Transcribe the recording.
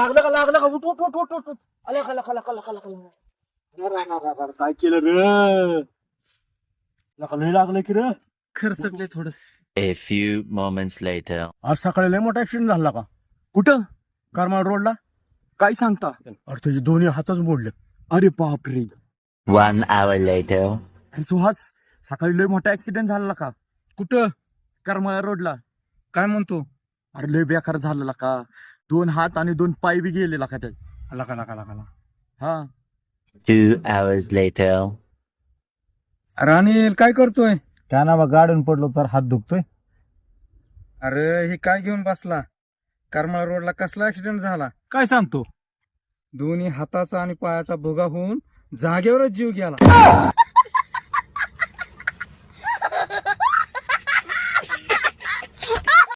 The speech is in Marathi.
लागलं का उठ उठ उठ उठ उठ उठ. आला काय केलं रे लय लागलं की रे खरचकले थोडं. A few moments later. आज सकाळी लय मोठा ऍक्सिडेंट झाला का कुठं? करमाळ रोडला काय सांगता? अरे त्याचे दोन्ही हातच मोडले अरे बापरे. 1 hour later. आणि सुहास, सकाळी लय मोठा ऍक्सिडेंट झाला का? कुठं करमाळा रोडला. काय म्हणतो अरे लय बेकार झालेला का. 2 हात आणि 2 पाय बी गेलेला का त्यात. लका हा. 2 hours later. अरे अनिल काय करतोय काय ना गाडून पडलो तर हात दुखतोय अरे हे काय घेऊन बसला करमाळ रोडला कसला ऍक्सिडेंट झाला काय सांगतो दोन्ही हाताचा आणि पायाचा भोगा होऊन जागेवरच जीव गेला